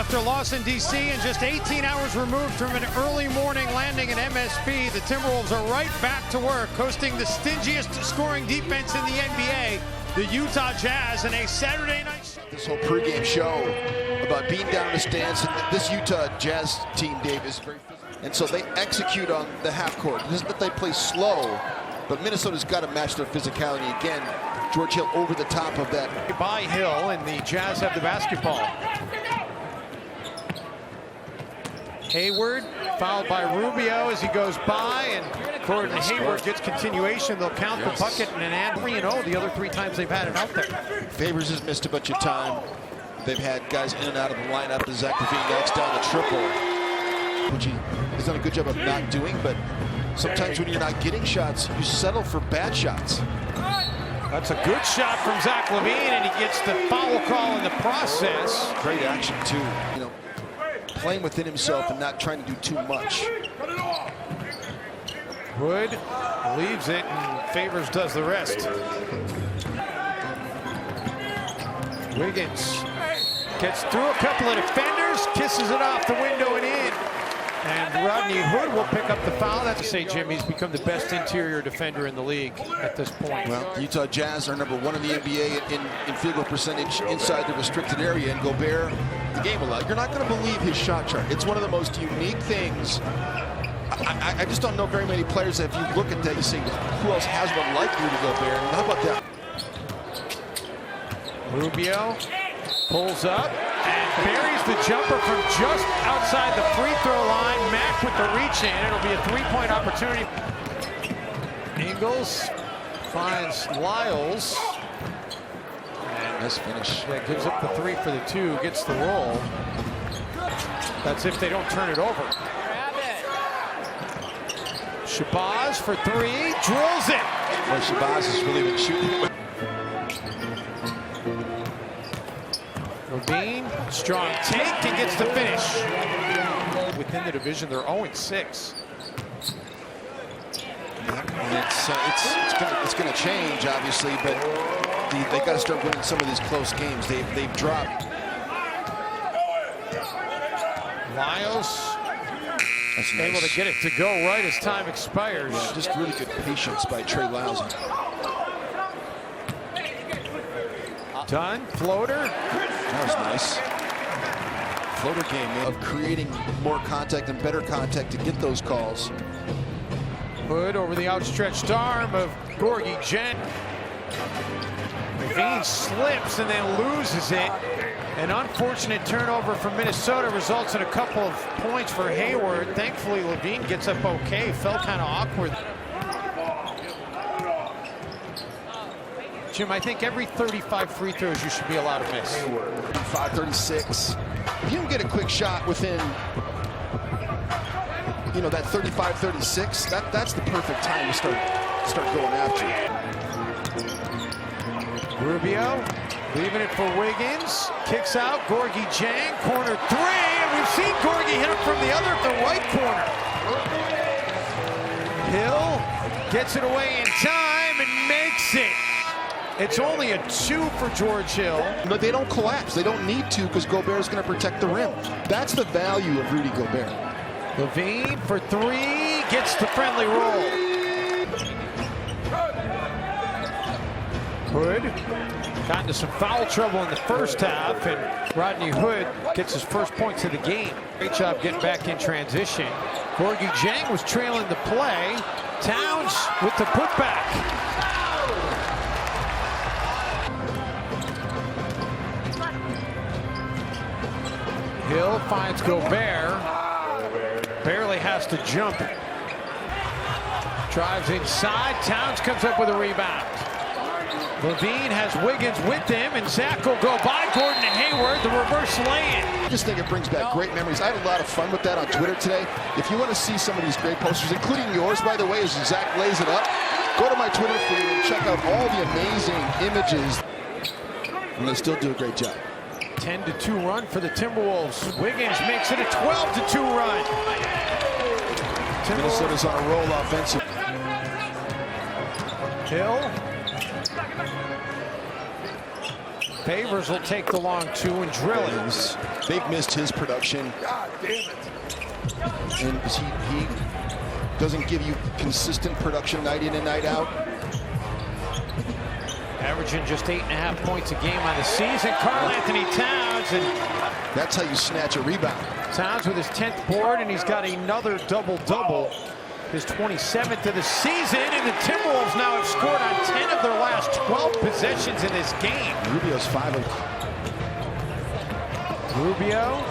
after a loss in D.C. and just 18 hours removed from an early morning landing in MSP, the Timberwolves are right back to work, hosting the stingiest scoring defense in the NBA, the Utah Jazz, in a Saturday night show. This whole pregame show about being down in the stands, and this Utah Jazz team, Dave, is very physical. And so they execute on the half court. This is that they play slow, but Minnesota's got to match their physicality again. George Hill over the top of that. By Hill, and the Jazz have the basketball. Hayward fouled by Rubio as he goes by, and Gordon Hayward gets continuation. They'll count the bucket and 3-0 the other 3 times they've had it out there. Favors has missed a bunch of time. They've had guys in and out of the lineup. Zach LaVine knocks down the triple, which he has done a good job of not doing, but sometimes when you're not getting shots, you settle for bad shots. That's a good shot from Zach LaVine, and he gets the foul call in the process. Great action too, you know, playing within himself and not trying to do too much. Wood leaves it, and Favors does the rest. Wiggins gets through a couple of defenders, kisses it off the window and in. And Rodney Hood will pick up the foul. That's to say, Jim, he's become the best interior defender in the league at this point. Well, the Utah Jazz are #1 in the NBA in field goal percentage inside the restricted area, and Gobert, the game a lot. You're not going to believe his shot chart. It's one of the most unique things. I just don't know very many players that if you look at that, you say, who else has one like Rudy Gobert? And how about that? Rubio pulls up and buries the jumper from just outside the free throw line. Mack with the reach in. It'll be a 3-point opportunity. Ingles finds Lyles. And nice finish. Yeah, gives up the 3 for the 2, gets the roll. That's if they don't turn it over. Shabazz for 3, drills it. Well, Shabazz has really been shooting. LaVine, strong take, and gets the finish. Within the division, they're 0-6. It's going to change, obviously, but they got to start winning some of these close games. They've dropped. Lyles That's able nice. to get it to go right as time expires. Yeah, just really good patience by Trey Lyles. Done, floater. That was nice. Floater game, man, of creating more contact and better contact to get those calls. Hood over the outstretched arm of Gorgie Jen. LaVine slips and then loses it. An unfortunate turnover from Minnesota results in a couple of points for Hayward. Thankfully, LaVine gets up okay. Felt kind of awkward. Jim, I think every 35 free throws you should be allowed to miss. 5:36. If you don't get a quick shot within, you know, that 35-36, that's the perfect time to start going after it. Rubio leaving it for Wiggins. Kicks out. Gorgie Jang, corner 3, and we've seen Gorgie hit him from the right corner. Hill gets it away in time and makes it. It's only a 2 for George Hill. But they don't collapse. They don't need to because Gobert is going to protect the rim. That's the value of Rudy Gobert. LaVine for 3, gets the friendly roll. Hood got into some foul trouble in the first half, and Rodney Hood gets his first points of the game. Great job getting back in transition. Gorgie Jang was trailing the play. Towns with the putback. Hill finds Gobert. Barely has to jump. Drives inside. Towns comes up with a rebound. LaVine has Wiggins with him, and Zach will go by Gordon and Hayward, the reverse lay-in. I just think it brings back great memories. I had a lot of fun with that on Twitter today. If you want to see some of these great posters, including yours, by the way, as Zach lays it up, go to my Twitter feed and check out all the amazing images. And they still do a great job. 10-2 run for the Timberwolves. Wiggins makes it a 12-2 run. Minnesota's on a roll offensive. Hill Favors will take the long two and drill it. They've missed his production. God damn it. And he doesn't give you consistent production night in and night out. Averaging just 8.5 points a game on the season. Karl-Anthony Towns, and that's how you snatch a rebound. Towns with his 10th board, and he's got another double-double, his 27th of the season, and the Timberwolves now have scored on 10 of their last 12 possessions in this game. Rubio's 5 of... Rubio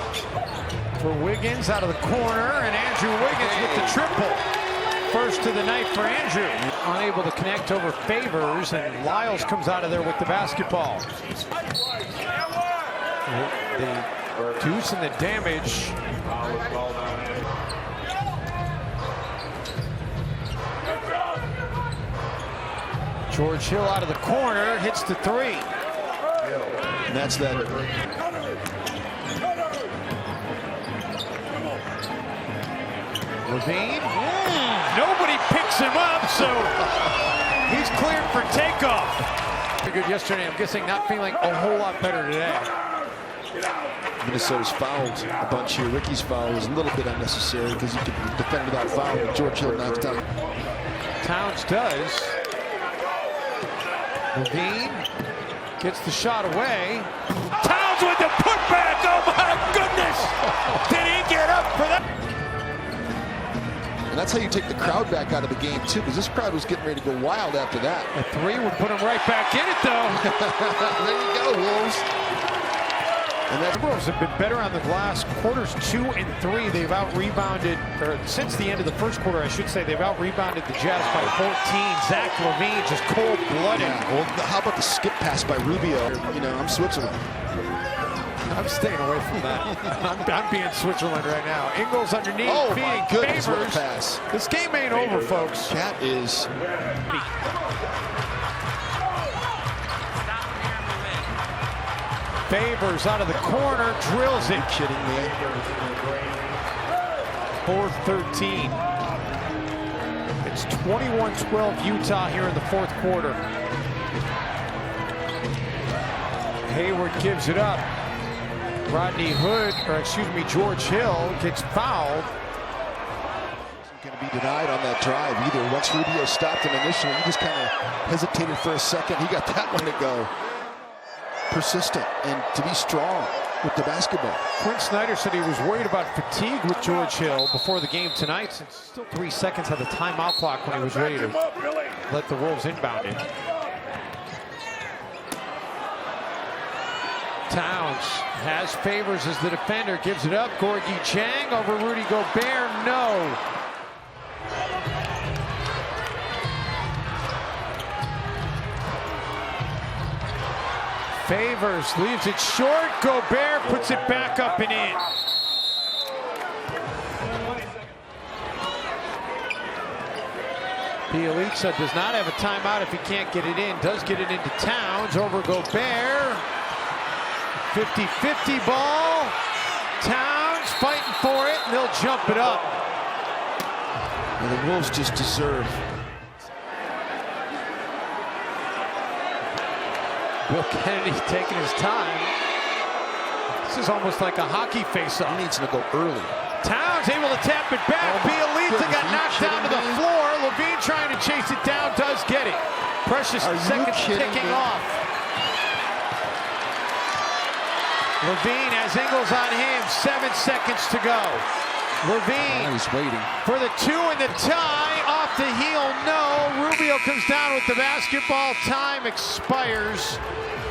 for Wiggins out of the corner, and Andrew Wiggins with the triple. First of the night for Andrew. Unable to connect over Favors, and Lyles comes out of there with the basketball. The deuce and the damage. George Hill out of the corner, hits the three. And that's that. Levine, nobody picks him up, so he's cleared for takeoff. Pretty good yesterday. I'm guessing not feeling a whole lot better today. Minnesota's fouled a bunch here. Ricky's foul was a little bit unnecessary because he could defend without foul. George Hill knocks down. Towns does. Levine gets the shot away. Towns with the putback. Oh my goodness! Did he get up for that? And that's how you take the crowd back out of the game, too, because this crowd was getting ready to go wild after that. A three would put him right back in it, though. There you go, Wolves. And the Wolves have been better on the glass. Quarters 2 and 3, they've out-rebounded, or since the end of the first quarter, I should say, they've out-rebounded the Jazz by 14. Zach LaVine just cold-blooded. Yeah, well, how about the skip pass by Rubio? You know, I'm Switzerland. I'm staying away from that. I'm being Switzerland right now. Ingles underneath, oh feeding my goodness, Favors. what a pass. This game ain't over, folks. Cat is... Favors out of the corner, drills it. Are you kidding me? 4-13. It's 21-12 Utah here in the fourth quarter. Hayward gives it up. George Hill gets fouled. He's going to be denied on that drive either. Once Rubio stopped him initially, he just kind of hesitated for a second. He got that one to go. Persistent and to be strong with the basketball. Quinn Snyder said he was worried about fatigue with George Hill before the game tonight, since still 3 seconds on the timeout clock when he was ready to let the Wolves inbound it. Towns has Favors as the defender, gives it up. Gorgui Dieng over Rudy Gobert, no. Favors leaves it short. Gobert puts it back up and in. Bielitsa does not have a timeout if he can't get it in. Does get it into Towns over Gobert. 50-50 ball. Towns fighting for it, and they'll jump it up. And the Wolves just deserve. Bill Kennedy taking his time. This is almost like a hockey face-off. He needs to go early. Towns able to tap it back. Bielitsa got knocked down to the floor. Levine trying to chase it down, does get it. Precious seconds ticking off. Levine has Ingles on him. 7 seconds to go. Levine he's waiting for the 2 and the tie. Off the heel, no. Rubio comes down with the basketball. Time expires.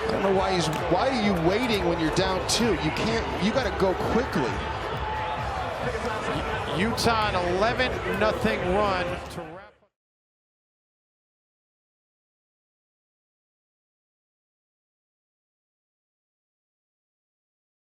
I don't know why are you waiting when you're down 2? You can't. You got to go quickly. Utah an 11-0 run to